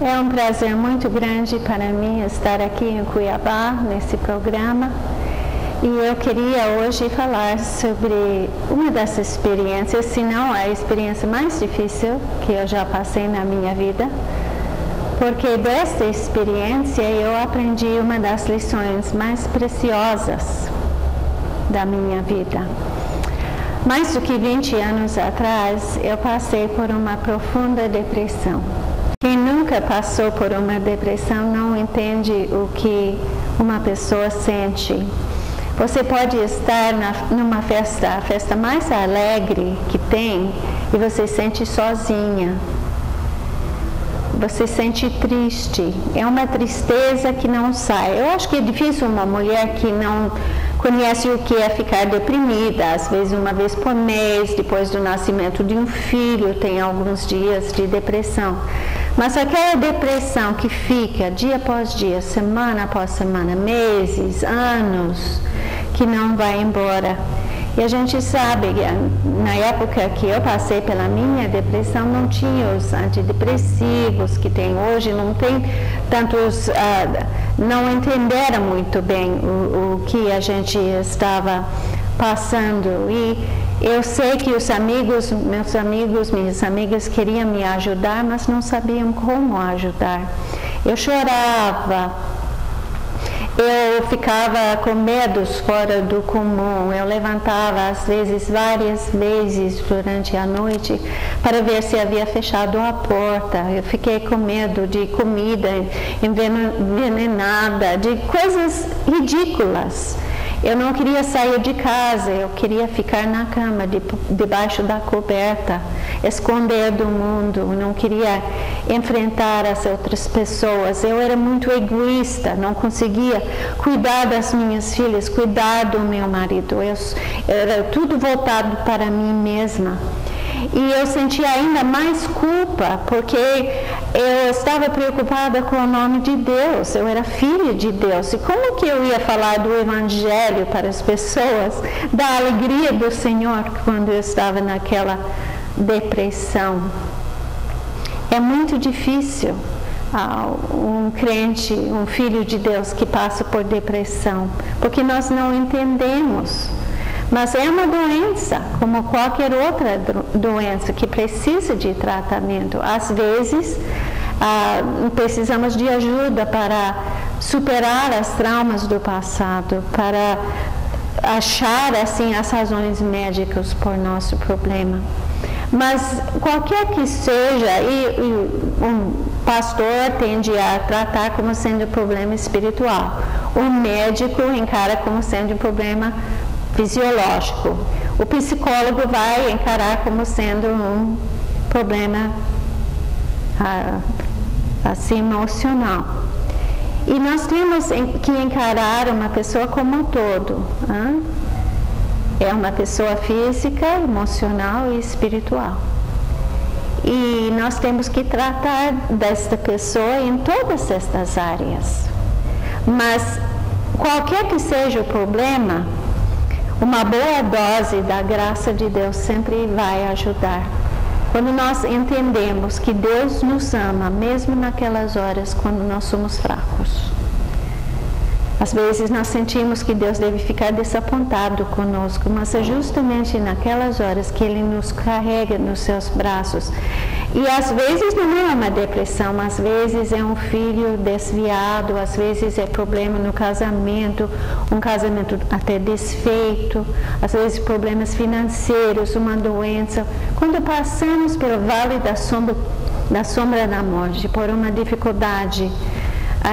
É um prazer muito grande para mim estar aqui em Cuiabá, nesse programa. E eu queria hoje falar sobre uma das experiências, se não a experiência mais difícil que eu já passei na minha vida. Porque desta experiência eu aprendi uma das lições mais preciosas da minha vida. Mais do que 20 anos atrás, eu passei por uma profunda depressão. Quem nunca passou por uma depressão não entende o que uma pessoa sente. Você pode estar numa festa, a festa mais alegre que tem, e você sente sozinha. Você sente triste. É uma tristeza que não sai. Eu acho que é difícil uma mulher que não conhece o que é ficar deprimida, às vezes uma vez por mês, depois do nascimento de um filho, tem alguns dias de depressão. Mas aquela depressão que fica dia após dia, semana após semana, meses, anos, que não vai embora. E a gente sabe que na época que eu passei pela minha depressão, não tinha os antidepressivos que tem hoje, não tem tantos, não entenderam muito bem o que a gente estava passando. E eu sei que os amigos, minhas amigas queriam me ajudar, mas não sabiam como ajudar. Eu chorava. Eu ficava com medos fora do comum. Eu levantava, às vezes, várias vezes durante a noite para ver se havia fechado a porta. Eu fiquei com medo de comida envenenada, de coisas ridículas. Eu não queria sair de casa, eu queria ficar na cama, debaixo da coberta, esconder do mundo, não queria enfrentar as outras pessoas. Eu era muito egoísta, não conseguia cuidar das minhas filhas, cuidar do meu marido. Era tudo voltado para mim mesma. E eu sentia ainda mais culpa, porque eu estava preocupada com o nome de Deus, eu era filha de Deus. E como que eu ia falar do Evangelho para as pessoas, da alegria do Senhor, quando eu estava naquela depressão? É muito difícil um crente, um filho de Deus que passa por depressão, porque nós não entendemos. Mas é uma doença, como qualquer outra doença, que precisa de tratamento. Às vezes, precisamos de ajuda para superar as traumas do passado, para achar, assim, as razões médicas por nosso problema. Mas, qualquer que seja, um pastor tende a tratar como sendo problema espiritual. O médico encara como sendo problema fisiológico. O psicólogo vai encarar como sendo um problema assim, emocional. E nós temos que encarar uma pessoa como um todo. É uma pessoa física, emocional e espiritual. E nós temos que tratar desta pessoa em todas estas áreas. Mas qualquer que seja o problema, uma boa dose da graça de Deus sempre vai ajudar. Quando nós entendemos que Deus nos ama, mesmo naquelas horas quando nós somos fracos. Às vezes nós sentimos que Deus deve ficar desapontado conosco, mas é justamente naquelas horas que Ele nos carrega nos seus braços. E às vezes não é uma depressão, às vezes é um filho desviado, às vezes é problema no casamento, um casamento até desfeito, às vezes problemas financeiros, uma doença. Quando passamos pelo vale da sombra da morte, por uma dificuldade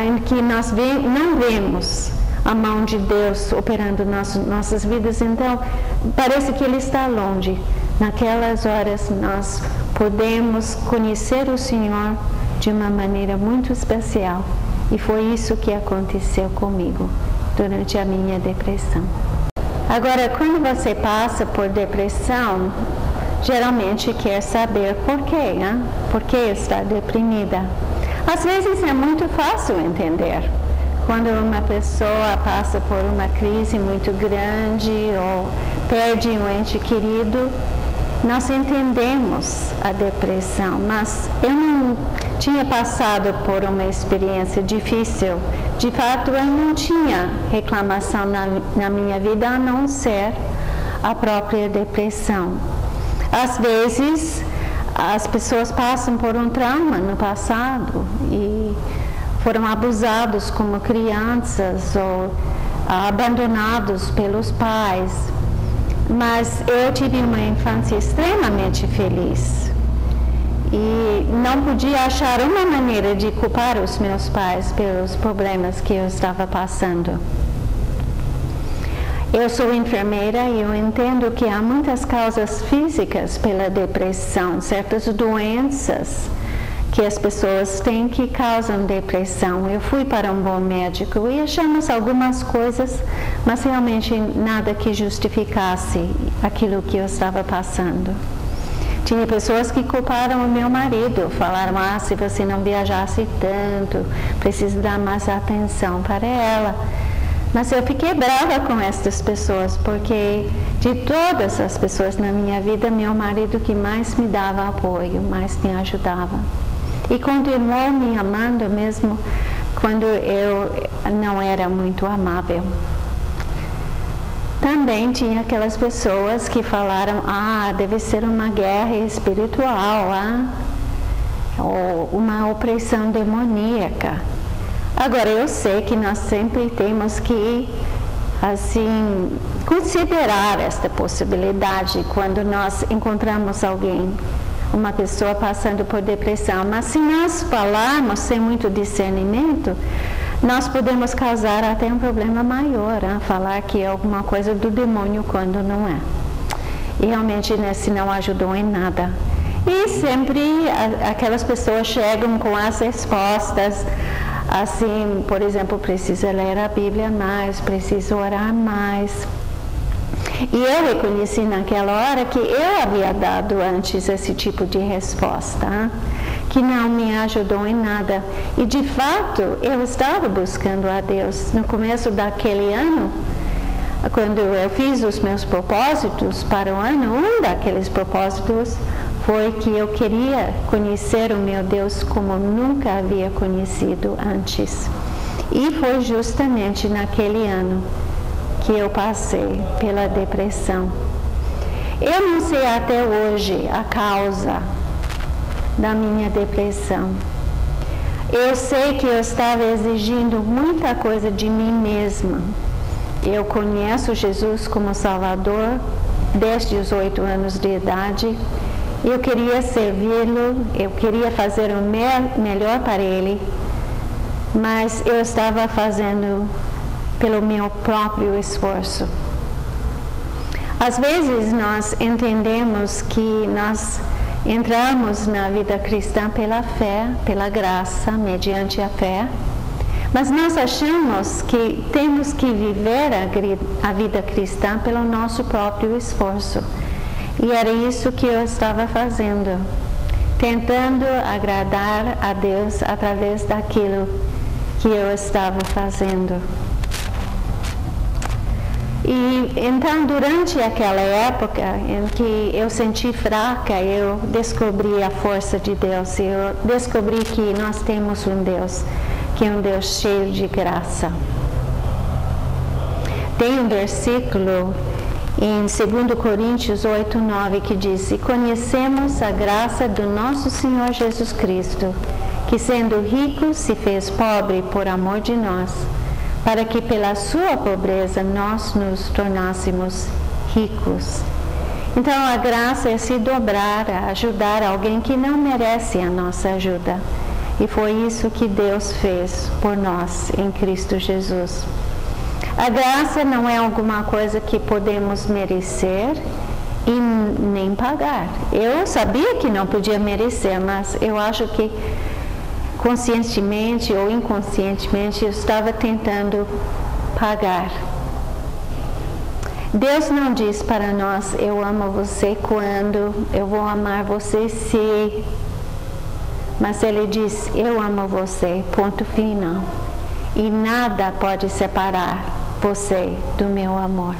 em que nós não vemos a mão de Deus operando nossas vidas, então parece que Ele está longe. Naquelas horas nós podemos conhecer o Senhor de uma maneira muito especial. E foi isso que aconteceu comigo durante a minha depressão. Agora, quando você passa por depressão, geralmente quer saber por quê, né? Por que está deprimida? Às vezes é muito fácil entender. Quando uma pessoa passa por uma crise muito grande ou perde um ente querido, nós entendemos a depressão, mas eu tinha passado por uma experiência difícil. De fato, eu não tinha reclamação na minha vida, a não ser a própria depressão. Às vezes, as pessoas passam por um trauma no passado e foram abusados como crianças ou abandonados pelos pais. Mas eu tive uma infância extremamente feliz e não podia achar uma maneira de culpar os meus pais pelos problemas que eu estava passando. Eu sou enfermeira e eu entendo que há muitas causas físicas pela depressão, certas doenças que as pessoas têm que causam depressão. Eu fui para um bom médico e achamos algumas coisas, mas realmente nada que justificasse aquilo que eu estava passando. Tinha pessoas que culparam o meu marido, falaram, se você não viajasse tanto, precisa dar mais atenção para ela. Mas eu fiquei brava com essas pessoas, porque de todas as pessoas na minha vida, meu marido que mais me dava apoio, mais me ajudava. E continuou me amando mesmo quando eu não era muito amável. Também tinha aquelas pessoas que falaram, deve ser uma guerra espiritual, ou uma opressão demoníaca. Agora, eu sei que nós sempre temos que, assim, considerar esta possibilidade quando nós encontramos alguém, uma pessoa passando por depressão. Mas se nós falarmos sem muito discernimento, nós podemos causar até um problema maior, falar que é alguma coisa do demônio quando não é. E realmente isso não ajudou em nada. E sempre aquelas pessoas chegam com as respostas, assim, por exemplo, precisa ler a Bíblia mais, precisa orar mais. E eu reconheci naquela hora que eu havia dado antes esse tipo de resposta, que não me ajudou em nada. E de fato, eu estava buscando a Deus. No começo daquele ano, quando eu fiz os meus propósitos para o ano, um daqueles propósitos foi que eu queria conhecer o meu Deus como nunca havia conhecido antes. E foi justamente naquele ano que eu passei pela depressão. Eu não sei até hoje a causa da minha depressão. Eu sei que eu estava exigindo muita coisa de mim mesma. Eu conheço Jesus como Salvador desde os 8 anos de idade. Eu queria servi-lo, eu queria fazer o melhor para Ele, mas eu estava fazendo pelo meu próprio esforço. Às vezes nós entendemos que nós entramos na vida cristã pela fé, pela graça, mediante a fé, mas nós achamos que temos que viver a vida cristã pelo nosso próprio esforço. E era isso que eu estava fazendo, tentando agradar a Deus através daquilo que eu estava fazendo. E então, durante aquela época em que eu senti fraca, eu descobri a força de Deus. Eu descobri que nós temos um Deus, que é um Deus cheio de graça. Tem um versículo em 2 Coríntios 8:9 que diz: "E conhecemos a graça do nosso Senhor Jesus Cristo, que sendo rico se fez pobre por amor de nós, para que pela sua pobreza nós nos tornássemos ricos." Então a graça é se dobrar, a ajudar alguém que não merece a nossa ajuda. E foi isso que Deus fez por nós em Cristo Jesus. A graça não é alguma coisa que podemos merecer e nem pagar. Eu sabia que não podia merecer, mas eu acho que conscientemente ou inconscientemente eu estava tentando pagar. Deus não diz para nós: eu amo você quando, eu vou amar você se. Mas Ele diz: eu amo você, ponto final. E nada pode separar você do meu amor.